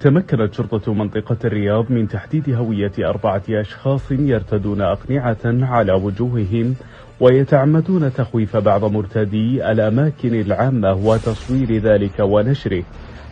تمكنت شرطة منطقة الرياض من تحديد هوية 4 أشخاص يرتدون أقنعة على وجوههم ويتعمدون تخويف بعض مرتدي الأماكن العامة وتصوير ذلك ونشره،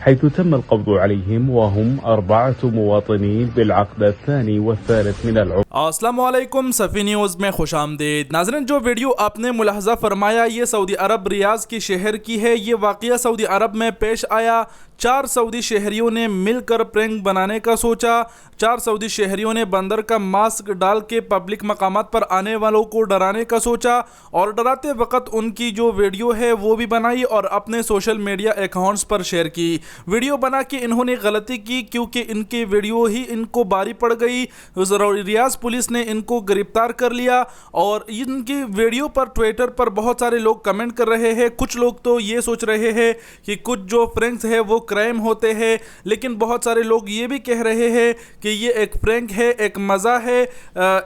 حيث تم القبض عليهم وهم 4 مواطنين بالعقد الثاني والثالث من العمر. السلام علیکم، صفی نیوز میں خوش آمدید ناظرین۔ جو ویڈیو آپ نے ملاحظہ فرمایا یہ سعودی عرب ریاض کی شہر کی ہے۔ یہ واقعہ سعودی عرب میں پیش آیا۔ 4 سعودی شہریوں نے مل کر پرینک بنانے کا سوچا۔ 4 سعودی شہریوں نے بندر کا ماسک ڈال کے پبلک مقامات پر آنے والوں کو ڈرانے کا سوچا، اور ڈراتے وقت ان کی جو ویڈیو ہے وہ بھی بنائی اور اپنے سوشل میڈیا اکاؤنٹس پر شیئر کی۔ ویڈیو بنا کے انہوں نے غلطی کی کیونکہ ان کی ویڈیو ہی ان کو باری پڑ گئی۔ ریاض پولیس نے ان کو گرفتار کر لیا، اور ان کی ویڈیو پر ٹویٹر پر بہت سارے لوگ کمنٹ کر رہے ہیں۔ کچھ لوگ تو یہ سوچ رہے ہیں کہ کچھ جو پرینکس ہے وہ کرائم ہوتے ہیں، لیکن بہت سارے لوگ یہ بھی کہہ رہے ہیں کہ یہ ایک پرینک ہے، ایک مزہ ہے،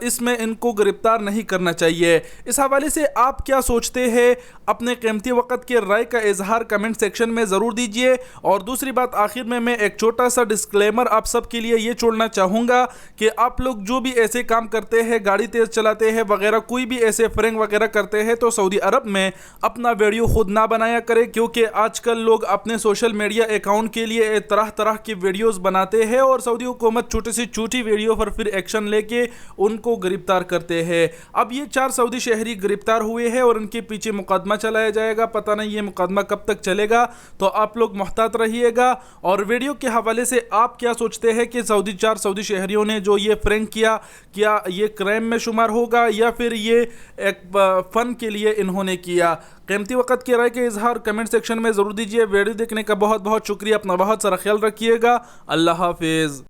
اس میں ان کو گرفتار نہیں کرنا چاہیے۔ اس حوالے سے آپ کیا سوچتے ہیں؟ اپنے قیمتی وقت کے رائے کا اظہار کمنٹ سیکشن میں ضرور دیجیے۔ اور دوسری بات، آخر میں ایک چھوٹا سا ڈسکلیمر آپ سب کے لیے یہ چھوڑنا چاہوں گا کہ آپ لوگ جو بھی ایسے کام کرتے ہیں، گاڑی تیز چلاتے ہیں وغیرہ، کوئی بھی ایسے پرینک وغیرہ کرتے ہیں تو سعودی عرب میں اپنا ویڈیو خود نہ بنایا کرے، کیونکہ آج کل لوگ اپنے سوشل میڈیا اکاؤنٹ کے لیے طرح طرح کی ویڈیوز بناتے ہیں، اور سعودی حکومت چھوٹی سی چھوٹی ویڈیو پر پھر ایکشن لے کے ان کو گرفتار کرتے ہیں۔ اب یہ 4 سعودی شہری گرفتار ہوئے ہیں اور ان کے پیچھے مقدمہ چلایا جائے گا۔ پتہ نہیں یہ مقدمہ کب تک چلے گا، تو آپ لوگ محتاط رہیے گا۔ اور ویڈیو کے حوالے سے آپ کیا سوچتے ہیں کہ 4 سعودی شہریوں نے جو یہ پرینک کیا یہ کرائم میں شمار ہوگا یا پھر یہ ایک فن کے لیے انہوں نے کیا؟ قیمتی وقت کی رائے کے اظہار کمنٹ سیکشن میں ضرور دیجیے۔ ویڈیو دیکھنے کا بہت بہت شکریہ۔ اپنا بہت سارا خیال رکھیے گا۔ اللہ حافظ۔